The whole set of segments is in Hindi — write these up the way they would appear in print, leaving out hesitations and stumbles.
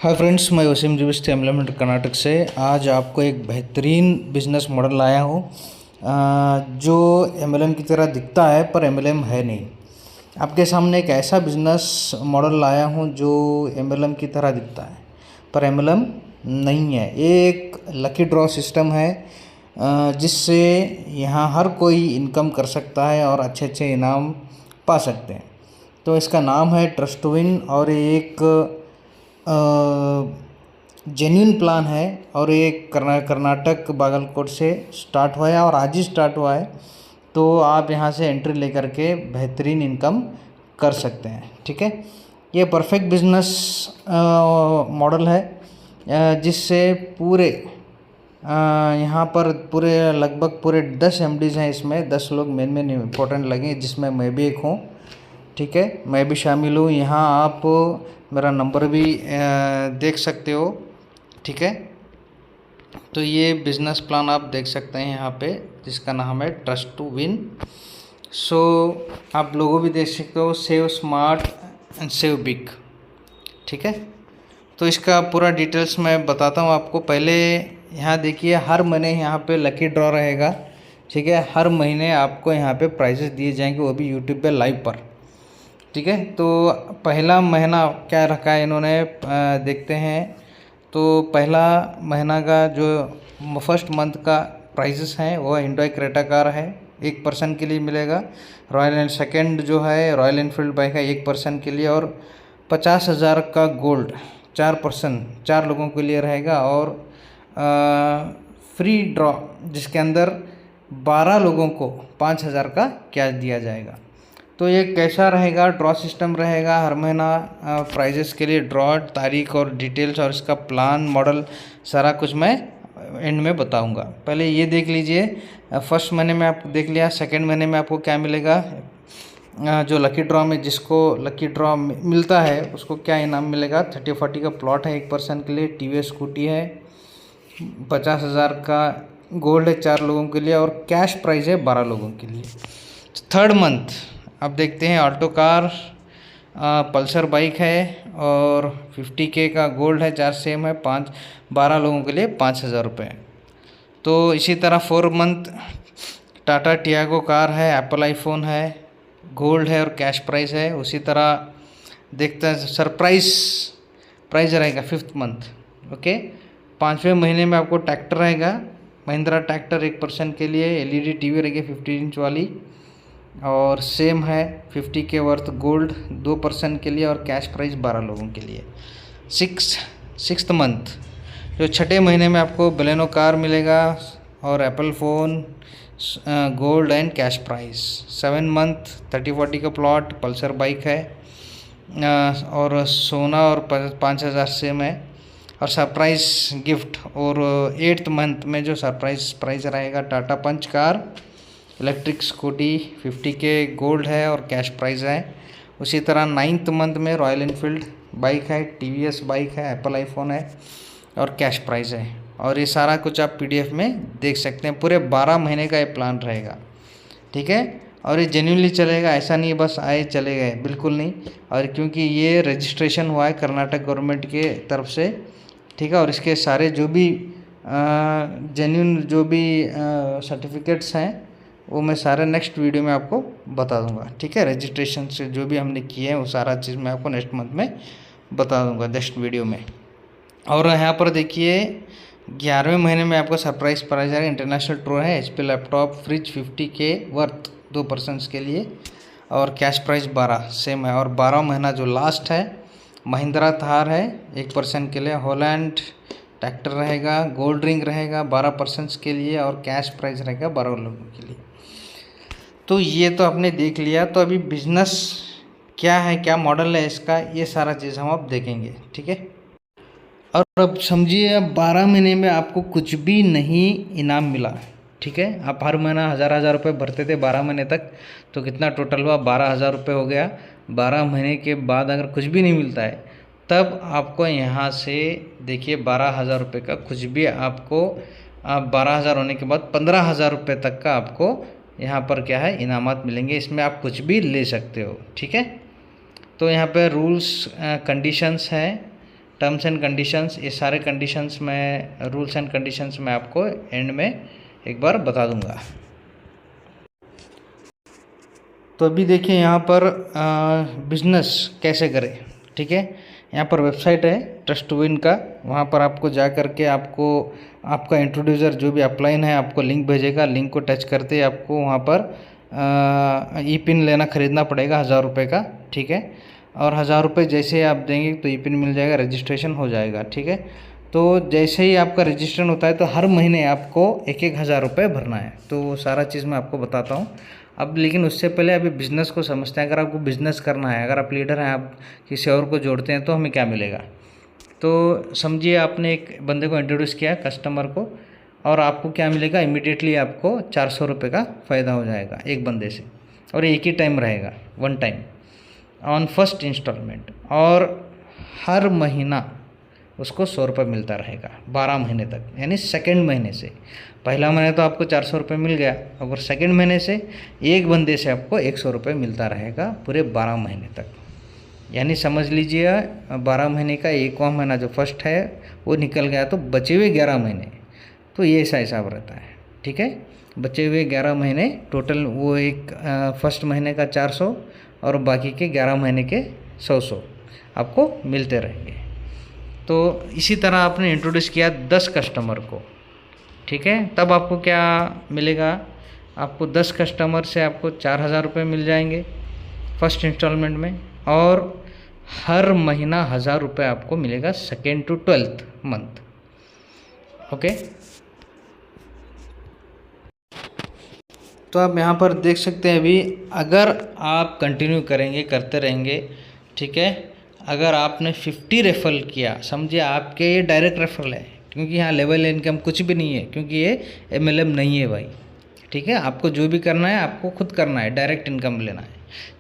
हाय फ्रेंड्स, मैं वसीम जुबिस्ट एमएलएम कर्नाटक से। आज आपको एक बेहतरीन बिजनेस मॉडल लाया हूँ जो एमएलएम की तरह दिखता है पर एमएलएम है नहीं। आपके सामने एक ऐसा बिजनेस मॉडल लाया हूँ जो एमएलएम की तरह दिखता है पर एमएलएम नहीं है। ये एक लकी ड्रॉ सिस्टम है जिससे यहाँ हर कोई इनकम कर सकता है और अच्छे अच्छे इनाम पा सकते हैं। तो इसका नाम है ट्रस्ट टू विन और एक जेन्युइन प्लान है और ये कर्नाटक बागलकोट से स्टार्ट हुआ है और आज ही स्टार्ट हुआ है। तो आप यहाँ से एंट्री लेकर के बेहतरीन इनकम कर सकते हैं। ठीक है, ये परफेक्ट बिजनेस मॉडल है जिससे पूरे यहाँ पर पूरे लगभग पूरे 10 MDs हैं। इसमें 10 लोग मेन इम्पोर्टेंट लगे जिसमें मैं भी एक हूँ। ठीक है, मैं भी शामिल हूँ। यहाँ आप मेरा नंबर भी देख सकते हो। ठीक है, तो ये बिज़नेस प्लान आप देख सकते हैं यहाँ पे जिसका नाम है ट्रस्ट टू विन। सो आप लोगों भी देख सकते हो, save smart and save big. ठीक है, तो इसका पूरा डिटेल्स मैं बताता हूँ आपको। पहले यहाँ देखिए, हर महीने यहाँ पे लकी ड्रॉ रहेगा। ठीक है, हर महीने आपको यहाँ पे प्राइजेस दिए जाएंगे, वो भी यूट्यूब पे लाइव पर। ठीक है, तो पहला महीना क्या रखा है इन्होंने देखते हैं। तो पहला महीना का जो फर्स्ट मंथ का प्राइजेस हैं वो हिंडोई क्रेटा कार है, 1 पर्सन के लिए मिलेगा। रॉयल एंड सेकेंड जो है रॉयल एनफील्ड बाइक है 1 पर्सन के लिए, और 50,000 का गोल्ड 4 पर्सन 4 लोगों के लिए रहेगा। और फ्री ड्रॉ जिसके अंदर 12 लोगों को 5,000 का कैश दिया जाएगा। तो ये कैसा रहेगा, ड्रॉ सिस्टम रहेगा। हर महीना प्राइजेस के लिए ड्रॉ, तारीख और डिटेल्स और इसका प्लान मॉडल सारा कुछ मैं एंड में बताऊंगा। पहले ये देख लीजिए, फर्स्ट महीने में आप देख लिया। सेकंड महीने में आपको क्या मिलेगा, जो लकी ड्रॉ में जिसको लकी ड्रॉ मिलता है उसको क्या इनाम मिलेगा। 30-40 का प्लॉट है 1 पर्सन के लिए, टीवीएस स्कूटी है, 50,000 का गोल्ड है 4 लोगों के लिए, और कैश प्राइज है 12 लोगों के लिए। थर्ड मंथ अब देखते हैं, ऑल्टो कार, पल्सर बाइक है और 50K का गोल्ड है, 4 सेम है, 12 लोगों के लिए 5,000 रुपये। तो इसी तरह 4 मंथ टाटा टियागो कार है, एप्पल आईफोन है, गोल्ड है और कैश प्राइस है। उसी तरह देखते हैं, सरप्राइज प्राइस रहेगा 5th मंथ। ओके, 5वें महीने में आपको ट्रैक्टर रहेगा, महिंद्रा ट्रैक्टर 1 पर्सन के लिए, एलईडी टीवी रहेगी 15 इंच वाली और सेम है, 50K वर्थ गोल्ड 2 पर्सन के लिए और कैश प्राइस 12 लोगों के लिए। 6th मंथ जो 6ठे महीने में आपको बलेनो कार मिलेगा और Apple phone, gold and cash price. 7 month 30-40 का प्लॉट, पल्सर बाइक है और सोना और 5,000 सेम है और सरप्राइज गिफ्ट। और 8th मंथ में जो सरप्राइज प्राइस रहेगा, Tata punch car, electric scooty, 50K gold है और कैश प्राइस है। उसी तरह 9th मंथ में रॉयल एनफील्ड बाइक है, टीवीएस बाइक है, एप्पल आईफोन है और कैश प्राइस है। और ये सारा कुछ आप PDF में देख सकते हैं। पूरे 12 महीने का ये प्लान रहेगा। ठीक है, और ये जेन्युइनली चलेगा, ऐसा नहीं बस आए चले गए, बिल्कुल नहीं। और क्योंकि ये रजिस्ट्रेशन हुआ है कर्नाटक गवर्नमेंट के तरफ से। ठीक है, और इसके सारे जो भी जेन्युइन जो भी सर्टिफिकेट्स हैं वो मैं सारे नेक्स्ट वीडियो में आपको बता दूंगा। ठीक है, रजिस्ट्रेशन से जो भी हमने किए हैं वो सारा चीज़ मैं आपको नेक्स्ट मंथ में बता दूंगा नेक्स्ट वीडियो में। और यहाँ पर देखिए, 11वें महीने में आपको सरप्राइज प्राइज है, इंटरनेशनल टूर है, HP laptop, fridge 50K worth 2 persons के लिए और कैश प्राइस 12 सेम है। और 12 महीना जो लास्ट है, महिंद्रा थार है 1 पर्सन के लिए, हॉलैंड ट्रैक्टर रहेगा, गोल्ड रिंग रहेगा 12 पर्सनस के लिए और कैश प्राइस रहेगा 12 लोगों के लिए। तो ये तो आपने देख लिया। तो अभी बिजनेस क्या है, क्या मॉडल है इसका, ये सारा चीज़ हम अब देखेंगे। ठीक है, और अब समझिए, अब 12 महीने में आपको कुछ भी नहीं इनाम मिला। ठीक है, आप हर महीना 1,000 रुपये भरते थे 12 महीने तक, तो कितना टोटल हुआ, 12,000 रुपये हो गया। 12 महीने के बाद अगर कुछ भी नहीं मिलता है तब आपको यहाँ से देखिए 12,000 रुपये का कुछ भी आपको, आप 12,000 होने के बाद 15,000 रुपये तक का आपको यहाँ पर क्या है इनामात मिलेंगे। इसमें आप कुछ भी ले सकते हो। ठीक है, तो यहाँ पे रूल्स कंडीशंस हैं टर्म्स एंड कंडीशंस, ये सारे कंडीशंस में, रूल्स एंड कंडीशंस मैं आपको एंड में एक बार बता दूंगा। तो अभी देखिए यहाँ पर बिजनेस कैसे करें, ठीक है। यहाँ पर वेबसाइट है ट्रस्ट टू विन का, वहाँ पर आपको जा कर के आपको आपका इंट्रोड्यूसर जो भी अपलाइन है आपको लिंक भेजेगा, लिंक को टच करते ही आपको वहाँ पर ई पिन लेना ख़रीदना पड़ेगा 1000 रुपये का, ठीक है। और 1000 रुपये जैसे आप देंगे तो ई पिन मिल जाएगा, रजिस्ट्रेशन हो जाएगा, ठीक है। तो जैसे ही आपका रजिस्ट्रेशन होता है तो हर महीने आपको 1000 रुपये भरना है। तो सारा चीज़ मैं आपको बताता हूँ अब, लेकिन उससे पहले अभी बिज़नेस को समझते हैं। अगर आपको बिज़नेस करना है, अगर आप लीडर हैं, आप किसी और को जोड़ते हैं तो हमें क्या मिलेगा। तो समझिए आपने एक बंदे को इंट्रोड्यूस किया कस्टमर को, और आपको क्या मिलेगा, इमीडिएटली आपको 400 रुपये का फ़ायदा हो जाएगा एक बंदे से, और एक ही टाइम रहेगा, one time on first instalment, और हर महीना उसको 100 रुपये मिलता रहेगा 12 महीने तक, यानी सेकेंड महीने से। पहला महीने तो आपको 400 रुपये मिल गया, अगर सेकेंड महीने से एक बंदे से आपको 100 रुपये मिलता रहेगा पूरे 12 महीने तक। यानी समझ लीजिए 12 महीने का 1वां महीना जो फर्स्ट है वो निकल गया तो बचे हुए 11 महीने, तो ये ऐसा हिसाब रहता है, ठीक है। बचे हुए 11 महीने टोटल, वो एक फर्स्ट महीने का 400 और बाकी के 11 महीने के 100 आपको मिलते रहेंगे। तो इसी तरह आपने इंट्रोड्यूस किया 10 कस्टमर को, ठीक है, तब आपको क्या मिलेगा, आपको 10 कस्टमर से आपको 4000 रुपये मिल जाएंगे फर्स्ट इंस्टॉलमेंट में, और हर महीना 1000 रुपये आपको मिलेगा second to 12th month, okay. तो आप यहाँ पर देख सकते हैं अभी, अगर आप कंटिन्यू करेंगे, करते रहेंगे, ठीक है। अगर आपने 50 रेफरल किया, समझिए आपके ये डायरेक्ट रेफरल है, क्योंकि यहाँ लेवल इनकम कुछ भी नहीं है, क्योंकि ये MLM नहीं है भाई, ठीक है। आपको जो भी करना है आपको खुद करना है, डायरेक्ट इनकम लेना है,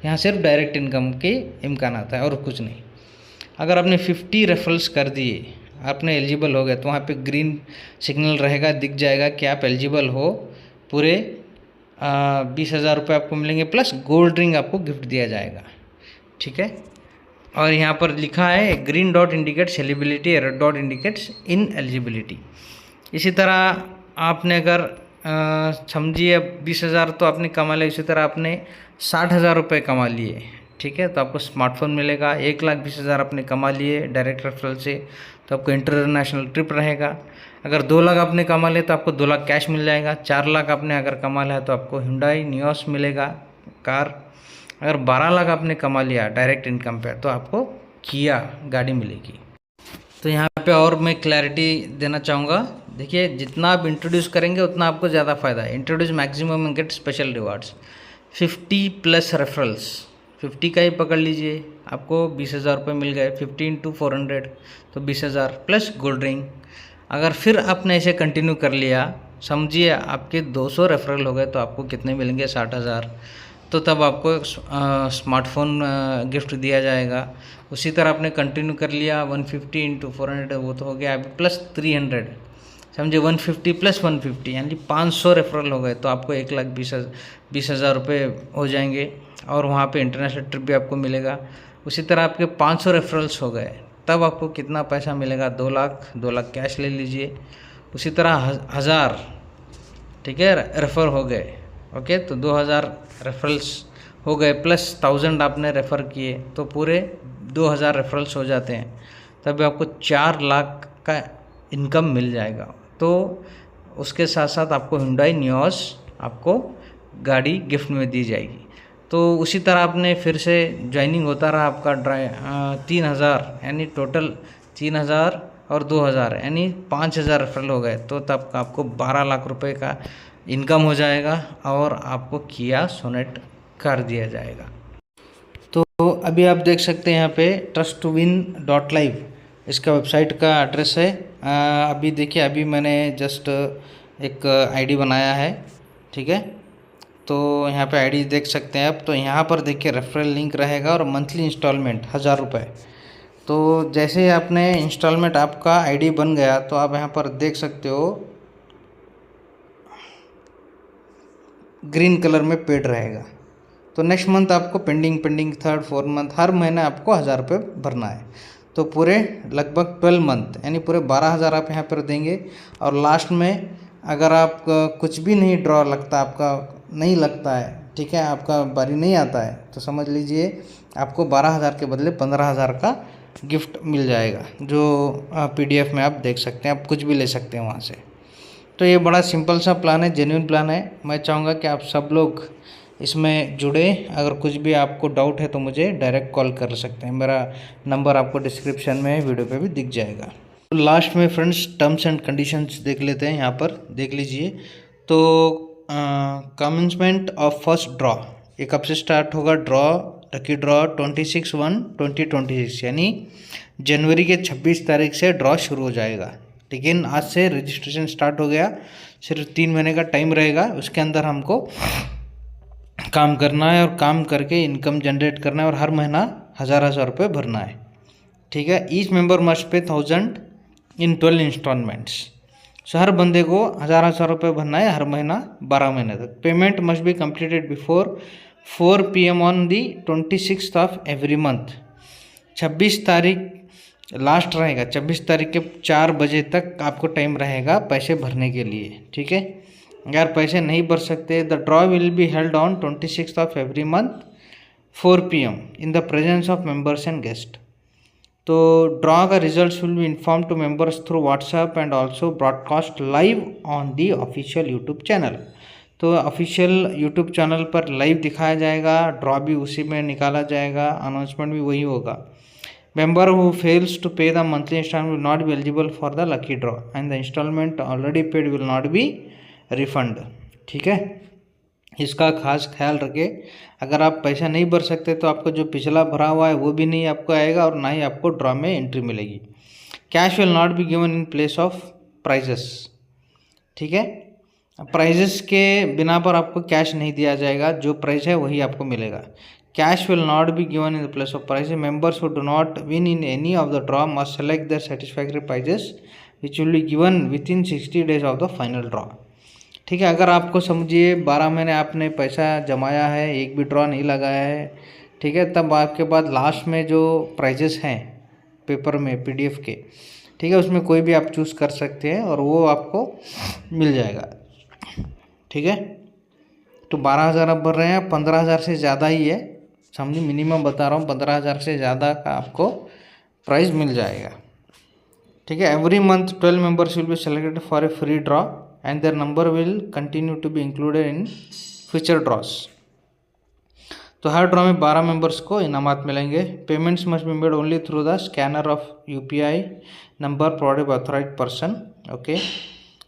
यहाँ सिर्फ डायरेक्ट इनकम के इम्कान आता है और कुछ नहीं। अगर आपने 50 रेफरल्स कर दिए, आपने एलिजिबल हो गए, तो वहाँ पे ग्रीन सिग्नल रहेगा, दिख जाएगा कि आप एलिजिबल हो, पूरे 20,000 रुपये आपको मिलेंगे, प्लस गोल्ड रिंग आपको गिफ्ट दिया जाएगा, ठीक है। और यहाँ पर लिखा है green dot indicates eligibility, red dot indicates ineligibility. इसी तरह आपने अगर समझिए अब 20,000 तो आपने कमा लिया, इसी तरह आपने 60,000 रुपये कमा लिए, ठीक है, तो आपको स्मार्टफोन मिलेगा। 1,20,000 आपने कमा लिए डायरेक्ट रेफरल से, तो आपको इंटरनेशनल ट्रिप रहेगा। अगर 2 लाख आपने कमा लिए तो आपको 2 लाख कैश मिल जाएगा। 4 लाख आपने अगर कमा लिया तो आपको Hyundai Nios मिलेगा कार। अगर 12 लाख आपने कमा लिया डायरेक्ट इनकम पे तो आपको किया गाड़ी मिलेगी। तो यहाँ पे और मैं क्लैरिटी देना चाहूँगा, देखिए जितना आप इंट्रोड्यूस करेंगे उतना आपको ज़्यादा फ़ायदा है। Introduce maximum gate special rewards, 50+ referrals, 50 का ही पकड़ लीजिए, आपको 20,000 रुपये मिल गए, 50 × 400 तो 20,000 प्लस गोल्ड रिंग। अगर फिर आपने ऐसे कंटिन्यू कर लिया, समझिए आपके 200 रेफरल हो गए तो आपको कितने मिलेंगे, 60,000, तो तब आपको स्मार्टफोन गिफ्ट दिया जाएगा। उसी तरह आपने कंटिन्यू कर लिया, 150 × 400 वो तो हो गया अभी, प्लस 300, समझिए 150 + 150 यानी 500 रेफरल हो गए तो आपको 1,20,000 रुपये हो जाएंगे, और वहाँ पे इंटरनेशनल ट्रिप भी आपको मिलेगा। उसी तरह आपके 500 रेफरल्स हो गए तब आपको कितना पैसा मिलेगा, 2 लाख, 2 लाख कैश ले लीजिए। उसी तरह 1000, ठीक है, रेफ़र हो गए, ओके, तो 2000 रेफरल्स हो गए, प्लस 1000 आपने रेफ़र किए तो पूरे 2000 रेफरल्स हो जाते हैं, तब आपको 4 लाख का इनकम मिल जाएगा। तो उसके साथ साथ आपको Hyundai Nios आपको गाड़ी गिफ्ट में दी जाएगी। तो उसी तरह आपने फिर से ज्वाइनिंग होता रहा आपका 3000, यानी टोटल 3000 और 2000 यानी 5000 रेफरल हो गए, तो तब आपको 12 लाख रुपए का इनकम हो जाएगा और आपको किया सोनेट कर दिया जाएगा। तो अभी आप देख सकते हैं यहाँ पे trust2win.live इसका वेबसाइट का एड्रेस है। अभी देखिए, अभी मैंने जस्ट एक आईडी बनाया है, ठीक है, तो यहाँ पे आईडी देख सकते हैं आप। तो यहाँ पर देखिए रेफरल लिंक रहेगा और मंथली इंस्टॉलमेंट 1000 रुपये। तो जैसे ही आपने इंस्टॉलमेंट आपका आईडी बन गया तो आप यहाँ पर देख सकते हो ग्रीन कलर में पेड रहेगा। तो नेक्स्ट मंथ आपको पेंडिंग 3rd 4th मंथ हर महीने आपको 1000 रुपये भरना है। तो पूरे लगभग 12 मंथ यानी पूरे 12,000 आप यहाँ पर देंगे। और लास्ट में अगर आप कुछ भी नहीं ड्रॉ लगता, आपका नहीं लगता है, ठीक है, आपका बारी नहीं आता है, तो समझ लीजिए आपको 12,000 के बदले 15,000 का गिफ्ट मिल जाएगा, जो PDF में आप देख सकते हैं, आप कुछ भी ले सकते हैं वहाँ से। तो ये बड़ा सिंपल सा प्लान है, जेन्युइन प्लान है। मैं चाहूँगा कि आप सब लोग इसमें जुड़े। अगर कुछ भी आपको डाउट है तो मुझे डायरेक्ट कॉल कर सकते हैं, मेरा नंबर आपको डिस्क्रिप्शन में वीडियो पे भी दिख जाएगा। तो लास्ट में फ्रेंड्स टर्म्स एंड कंडीशंस देख लेते हैं, यहाँ पर देख लीजिए। तो कमेंसमेंट ऑफ फर्स्ट ड्रॉ, ये कब से स्टार्ट होगा ड्रॉ, लकी ड्रॉ 26/1/2026 यानी जनवरी के 26 तारीख से ड्रॉ शुरू हो जाएगा। लेकिन आज से रजिस्ट्रेशन स्टार्ट हो गया, सिर्फ 3 महीने का टाइम रहेगा, उसके अंदर हमको काम करना है और काम करके इनकम जनरेट करना है और हर महीना 1,000 रुपये भरना है, ठीक है। ईच मेंबर मस्ट पे 1000 इन 12 इंस्टॉलमेंट्स। सो हर बंदे को 1,000 रुपये भरना है हर महीना 12 महीने तक। Payment must be completed before 4 PM on the 26th of every month. 26 तारीख लास्ट रहेगा, 26 तारीख के 4 बजे तक आपको टाइम रहेगा पैसे भरने के लिए, ठीक है। अगर पैसे नहीं भर सकते, the draw will be held on 26th of every month 4 PM in the presence of members and guest. तो ड्रॉ का results will be inform to members through WhatsApp and also broadcast live on the official YouTube channel. तो ऑफिशियल यूट्यूब चैनल पर लाइव दिखाया जाएगा, ड्रॉ भी उसी में निकाला जाएगा, अनाउंसमेंट भी वही होगा। Member who fails to pay the monthly installment will not be eligible for the lucky draw and the installment already paid will not be refund, ठीक है। इसका खास ख्याल रखें, अगर आप पैसा नहीं भर सकते तो आपको जो पिछला भरा हुआ है वो भी नहीं आपको आएगा और ना ही आपको ड्रॉ में एंट्री मिलेगी। Cash will not be given in place of prizes, ठीक है। प्राइजेस के बिना पर आपको कैश नहीं दिया जाएगा, जो प्राइस है वही आपको मिलेगा। Cash will not be given in the place of prize. Members who do not win in any of the draw must select their satisfactory prizes, which will be given within 60 days of the final draw, ठीक है। अगर आपको समझिए 12 महीने आपने पैसा जमाया है, एक भी ड्रॉ नहीं लगाया है, ठीक है, तब आपके बाद लास्ट में जो प्राइजेस हैं पेपर में PDF के, ठीक है, उसमें कोई भी आप चूज़ कर सकते हैं और वो आपको मिल जाएगा, ठीक है। तो 12,000 आप भर रहे हैं, 15,000 से ज़्यादा ही है, समझिए मिनिमम बता रहा हूँ, 15,000 से ज़्यादा का आपको प्राइस मिल जाएगा, ठीक है। Every month 12 members will be selected for a free draw and their number will continue to be included in future draws. तो हर ड्रॉ में 12 मेंबर्स को इनामात मिलेंगे। Payments must be made only through the scanner of UPI number provided by authorised person, okay.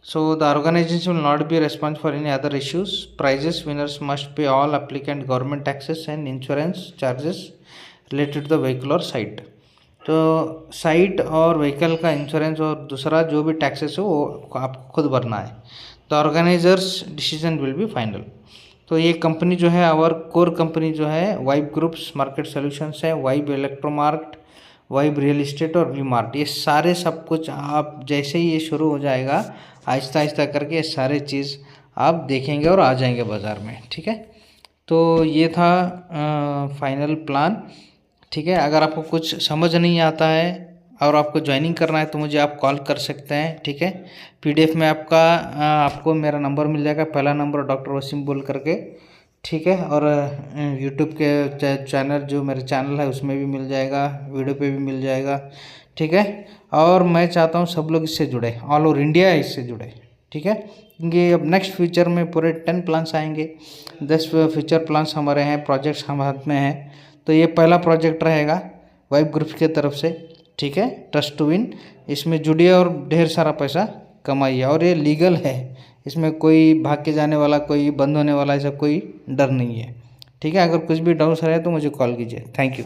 So the organization will not be responsible for any other issues. Prizes winners must pay all applicant government taxes and insurance charges related to the vehicle or site. तो साइट और व्हीकल का इंश्योरेंस और दूसरा जो भी टैक्सेस है वो आपको खुद भरना है। The organisers decision will be final. तो ये कंपनी जो है, आवर कोर कंपनी जो है वाइब ग्रुप्स मार्केट सॉल्यूशंस है, वाइब इलेक्ट्रोमार्ट, वाइब रियल इस्टेट और वी मार्ट, ये सारे सब कुछ आप जैसे ही ये शुरू हो जाएगा आहिस्ता आहिस्ता करके ये सारे चीज़ आप देखेंगे और आ जाएंगे बाज़ार में, ठीक है। तो ये था फाइनल प्लान, ठीक है। अगर आपको कुछ समझ नहीं आता है और आपको ज्वाइनिंग करना है तो मुझे आप कॉल कर सकते हैं, ठीक है। PDF में आपको मेरा नंबर मिल जाएगा, पहला नंबर डॉक्टर वसीम बोल करके, ठीक है। और यूट्यूब के चैनल जो मेरे चैनल है उसमें भी मिल जाएगा, वीडियो पे भी मिल जाएगा, ठीक है। और मैं चाहता हूँ सब लोग इससे जुड़े, ऑल ओवर इंडिया इससे जुड़े, ठीक है। क्योंकि अब नेक्स्ट फ्यूचर में पूरे 10 प्लान्स आएंगे, 10 फ्यूचर प्लान्स हमारे हैं, प्रोजेक्ट्स हमारे हाथ में हैं। तो ये पहला प्रोजेक्ट रहेगा वाइब ग्रुप की तरफ से, ठीक है, ट्रस्ट टू विन। इसमें जुड़िए और ढेर सारा पैसा कमाइए और ये लीगल है, इसमें कोई भाग के जाने वाला, कोई बंद होने वाला ऐसा कोई डर नहीं है, ठीक है। अगर कुछ भी डाउट्स रहे तो मुझे कॉल कीजिए। Thank you.